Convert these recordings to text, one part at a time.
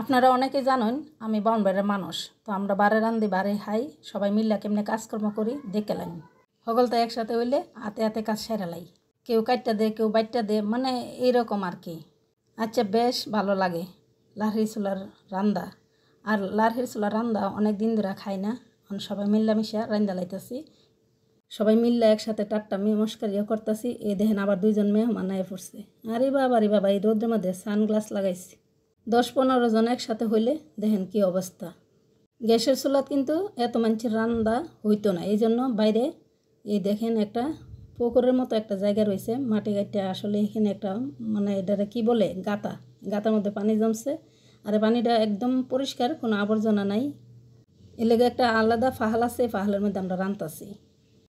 আপনারা অনেকে জানেন আমি বাউনবাড়ির মানুষ। তো আমরা বারে রান্ধি বারে খাই, সবাই মিল্লা কেমনে কাজকর্ম করি দেখে লাই। সকল তো একসাথে হইলে হাতে হাতে কাজ সেরা লাই। কেউ কাটটা দে, কেউ বাইটটা দে, মানে এইরকম আর কি। আচ্ছা, বেশ ভালো লাগে লাহির চুলার রান্দা। আর লাহির চুলার রান্দা অনেক দিন ধরে খাই না, সবাই মিল্লামিশা রান্দা লাইতেছি। সবাই মিল্লা একসাথে টাট্টা মস্কারিও করতেছি। এই দেখেন আবার দুইজন মেহমান আয়ে পড়ছে। আরে বাবা এই রোদ্রের মধ্যে সানগ্লাস লাগাইছি। 10-15 জন একসাথে হইলে দেখেন কি অবস্থা। গ্যাসের চুলাত কিন্তু এত মানুষের রান্না হইতো না, এই জন্য বাইরে এই দেখেন একটা পুকুরের মতো একটা জায়গা রয়েছে, মাটি গাইটা আসলে এখানে একটা মানে এটারে কি বলে গাতার মধ্যে পানি জমছে। আর পানিটা একদম পরিষ্কার, কোনো আবর্জনা নাই। এর লেগে একটা আলাদা ফাহাল আছে, ফাহালের মধ্যে আমরা রান্তাছি।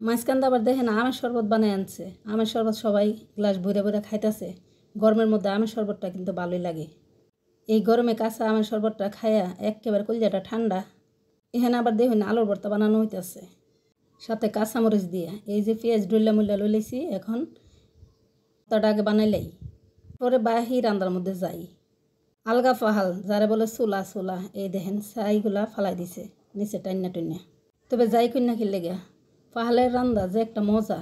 মাঝখানটা আবার দেখেন আমের শরবত বানায় আনছে। আমের শরবত সবাই গ্লাস ভরে ভরে খাইতেছে। গরমের মধ্যে আমের শরবতটা কিন্তু ভালোই লাগে। এই গরমে কাঁচা আমের শরবতটা খায়া একেবারে কলজাটা ঠান্ডা। এখানে আবার দেখুন আলুর ভর্তা বানানো হইতেছে, সাথে কাঁচামরিচ দিয়া। এই যে পেঁয়াজ ডুল্লা মুল্লা লইলেছি, এখন তাটা আগে বানাইলাই, পরে বাহি রান্দার মধ্যে যাই। আলগা ফাহাল যারা বলে চুলা, এই দেখেন ছাইগুলা ফালাই দিছে নিচে টাইনা টুইনা। তবে যাই কন্যা কি লেগে পাহালের রান্না যে একটা মজা।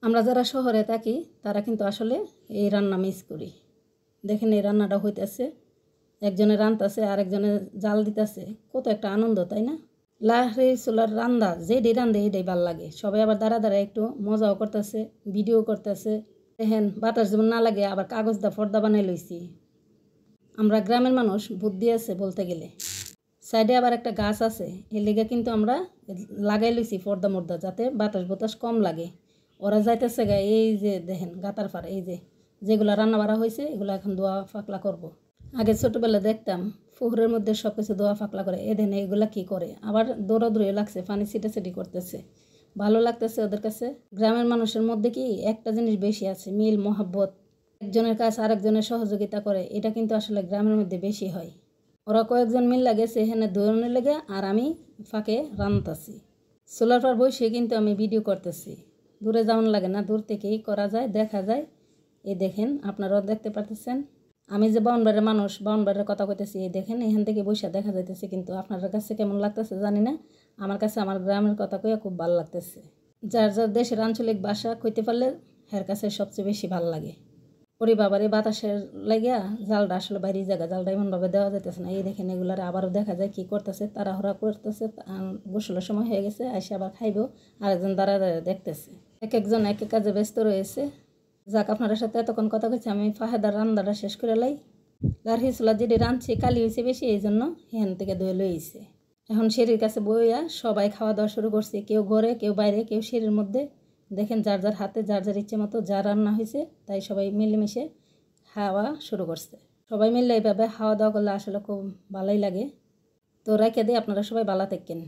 আমরা যারা শহরে থাকি তারা কিন্তু আসলে এই রান্না মিস করি। দেখেন এই রান্নাটা হইতেছে, একজনে রান্তাছে আর একজনে জাল দিতেছে, কত একটা আনন্দ, তাই না? লাহির চুলার রান্না যেটাই রান্ধে এটাই ভাল লাগে। সবাই আবার দাঁড়া একটু মজাও করতেছে, ভিডিও করতেছে। দেখেন বাতাস যেমন না লাগে, আবার কাগজ দা পর্দা বানাই লইছি। আমরা গ্রামের মানুষ বুদ্ধি আছে বলতে গেলে। সাইডে আবার একটা গাছ আছে, এর লেগে কিন্তু আমরা লাগাই লইছি পর্দা মর্দা, যাতে বাতাস কম লাগে। ওরা যাইতেছে গা এই যে দেখেন গাতার পাড়ে, এই যে যেগুলো রান্না বাড়া হয়েছে এগুলো এখন দোয়া ফাকলা করব। আগে ছোটোবেলা দেখতাম পুকুরের মধ্যে সব কিছু দোয়া ফাকলা করে, এ দেন এগুলা কী করে, আবার দৌড়াদৌড়িও লাগছে, পানি ছিটাছিটি করতেছে, ভালো লাগতেছে ওদের কাছে। গ্রামের মানুষের মধ্যে কি একটা জিনিস বেশি আছে, মিল মহাব্বত। একজনের কাছে আরেকজনের সহযোগিতা করে, এটা কিন্তু আসলে গ্রামের মধ্যে বেশি হয়। ওরা কয়েকজন মিল লাগেছে এখানে দৌড়ানোর লেগে, আর আমি ফাঁকে রান্তাছি। সোলার পার বসে কিন্তু আমি ভিডিও করতেছি। দূরে যাওয়ান লাগে না, দূর থেকেই করা যায়, দেখা যায়। এই দেখেন আপনারাও দেখতে পারতেছেন। আমি যে বাউনবাড়ির মানুষ, বাউনবাড়ির কথা কইতেছি, এই দেখেন এখান থেকে বসে দেখা যাইতেছে। কিন্তু আপনাদের কাছে কেমন লাগতেছে জানি না, আমার কাছে আমার গ্রামের কথা কইয়া খুব ভালো লাগতেছে। যার যার দেশের আঞ্চলিক ভাষা কইতে পারলে এর কাছে সবচেয়ে বেশি ভালো লাগে। ওরে বাবারে বাতাসের লাগিয়া জালটা আসলে বাইরে জায়গা, জালটা এমনভাবে দেওয়া যাইতেছে না। এই দেখেন এগুলার আবারও দেখা যায় কি করতেছে, তাড়াহুড়া করতেছে। গোসলের সময় হয়ে গেছে, আইসে আবার খাইবো, আরেকজন দাঁড়া দেখতেছে। এক একজন এক এক কাজে ব্যস্ত রয়েছে। যাক, আপনার সাথে এতক্ষণ কথা কইছি, আমি ফাহেদার রান্নাটা শেষ করে লাই। লাহির চুলা যেটি রাঁধছি কালি হয়েছে বেশি, এই জন্য হেন থেকে ধুয়ে লইছে। এখন সিঁড়ির কাছে বইয়া সবাই খাওয়া দাওয়া শুরু করছে, কেউ ঘরে, কেউ বাইরে, কেউ সিঁড়ির মধ্যে। দেখেন যার যার হাতে যার যার ইচ্ছে মতো যা রান্না হয়েছে তাই সবাই মিলেমিশে খাওয়া শুরু করছে। সবাই মিলে এইভাবে খাওয়া দাওয়া করলে আসলে খুব ভালোই লাগে। তো রেখে দিয়ে আপনারা সবাই ভালো থাকেন।